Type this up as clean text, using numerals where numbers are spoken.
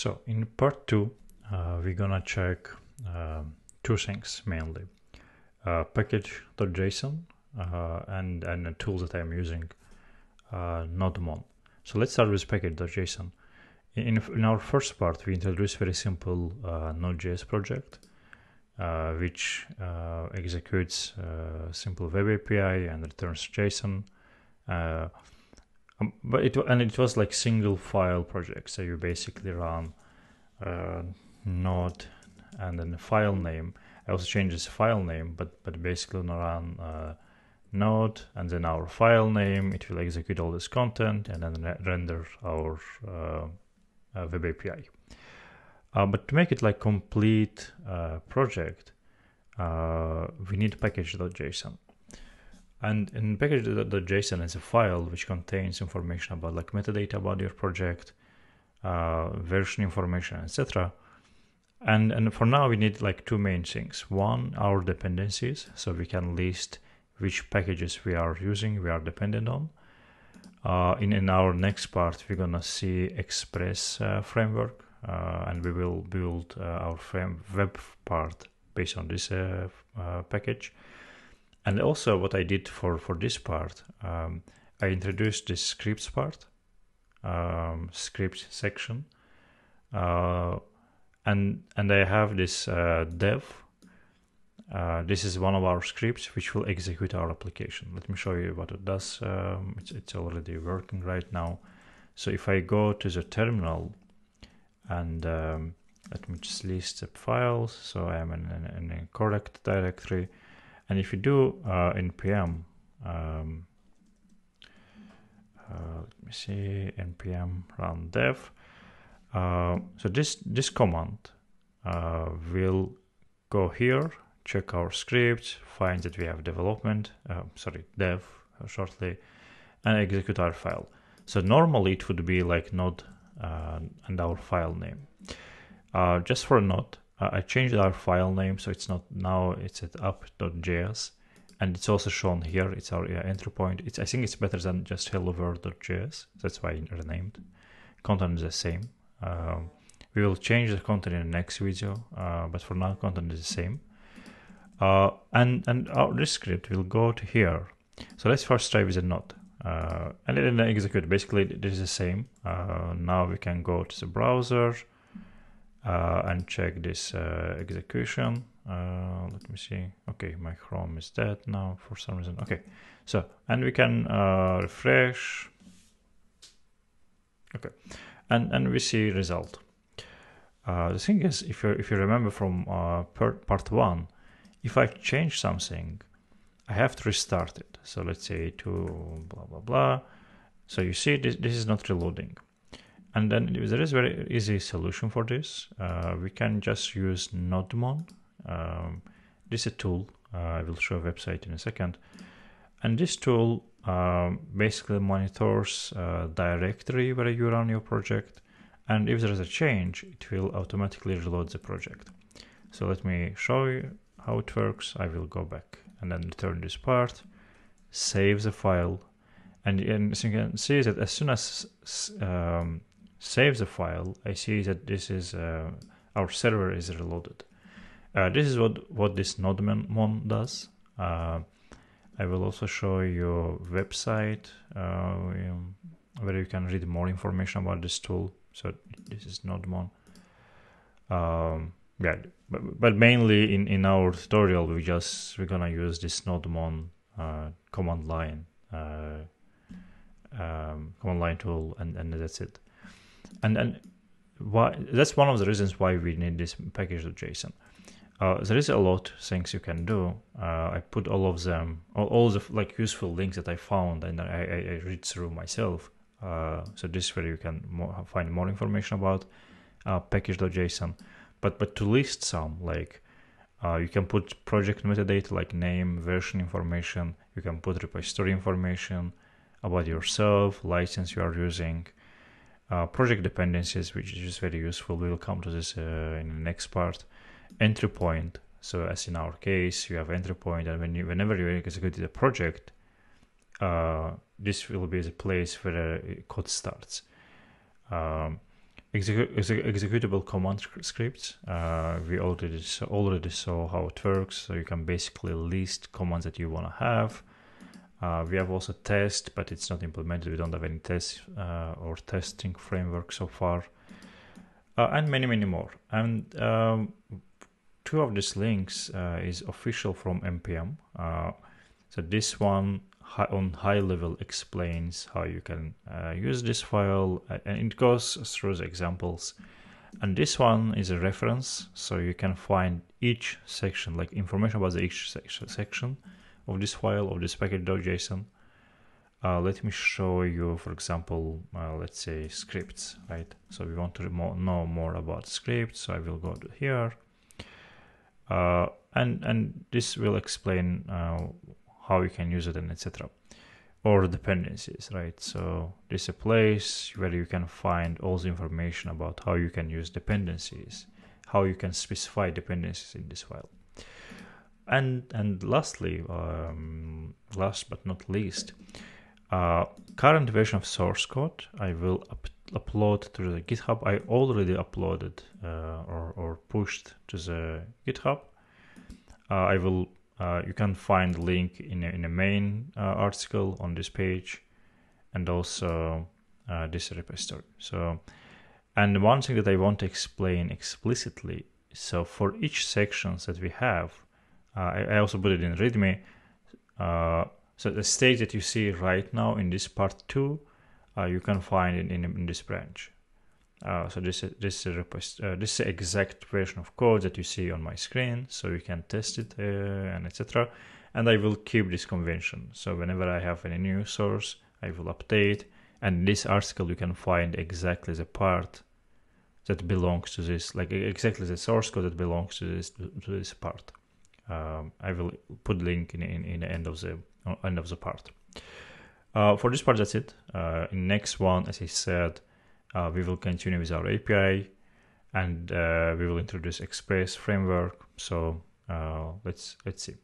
So in part 2, we're gonna check two things mainly: package.json and a tool that I'm using, Nodemon. So let's start with package.json. In our first part, we introduced very simple Node.js project, which executes simple web API and returns JSON. But it was like single file project, so you basically run node and then the file name. I also changed this file name, but basically run node and then our file name. It will execute all this content and then render our web API. But to make it like complete project, we need package.json. And in package.json is a file which contains information about like metadata about your project, version information, etc. And for now we need like two main things. One, our dependencies, so we can list which packages we are using, we are dependent on. In our next part, we're gonna see Express framework, and we will build our web part based on this package. And also what I did for this part, I introduced this scripts part, script section, and I have this dev. This is one of our scripts which will execute our application. Let me show you what it does. It's already working right now. So if I go to the terminal and let me just list the files, so I am in a correct directory. And if you do npm, let me see, npm run dev. So this command will go here, check our scripts, find that we have dev shortly, and execute our file. So normally it would be like node and our file name. Just for a note, I changed our file name, so it's not now, it's at app.js, and it's also shown here. It's our entry point. I think it's better than just hello world.js. That's why I renamed. Content is the same. We will change the content in the next video, but for now, content is the same. And this script will go to here. So let's first try with a node, and then execute. Basically, this is the same. Now we can go to the browser. And check this execution. Let me see. Okay, my Chrome is dead now for some reason. Okay, so and we can refresh. Okay, and we see result. The thing is, if you remember from part 1, if I change something, I have to restart it. So let's say to blah blah blah. So you see this is not reloading. And then there is a very easy solution for this. We can just use Nodemon. This is a tool. I will show a website in a second. And this tool basically monitors directory where you run your project. And if there is a change, it will automatically reload the project. So let me show you how it works. I will go back and then return this part, save the file. And as you can see that as soon as save the file, I see that this is our server is reloaded. This is what this Nodemon does. I will also show you a website where you can read more information about this tool. So this is Nodemon. Yeah, but mainly in our tutorial we're gonna use this Nodemon command line tool, and that's it. And why that's one of the reasons why we need this package.json. There is a lot of things you can do. I put all of them, all the like useful links that I found, and I read through myself. So this is where you can find more information about package.json. But to list some, like you can put project metadata like name, version information. You can put repository information about yourself, license you are using. Project dependencies, which is very useful. We will come to this in the next part. Entry point. So as in our case, you have entry point, and whenever you execute the project, this will be the place where code starts. executable command scripts. We already saw how it works. So you can basically list commands that you want to have. We have also test, but it's not implemented. We don't have any tests or testing framework so far, and many more. And two of these links is official from npm. So this one on high level explains how you can use this file, and it goes through the examples. And this one is a reference, so you can find each section, like information about each section of this file, of this package.json. Let me show you, for example, let's say scripts, right? So we want to know more about scripts, so I will go to here. And this will explain how you can use it and etc. Or dependencies, right? So this is a place where you can find all the information about how you can use dependencies, how you can specify dependencies in this file. And lastly, last but not least, current version of source code I will upload to the GitHub. I already uploaded or pushed to the GitHub. I will. You can find the link in a main article on this page, and also this repository. So, and one thing that I want to explain explicitly. So for each sections that we have, I also put it in README. So the state that you see right now in this part 2, you can find it in this branch. So this is the exact version of code that you see on my screen, so you can test it and etc. And I will keep this convention. So whenever I have any new source, I will update. And in this article, you can find exactly the part that belongs to this, like exactly the source code that belongs to this part. I will put link in the end of the part. For this part, that's it. In next one, as I said, we will continue with our API, and we will introduce Express framework. So let's see.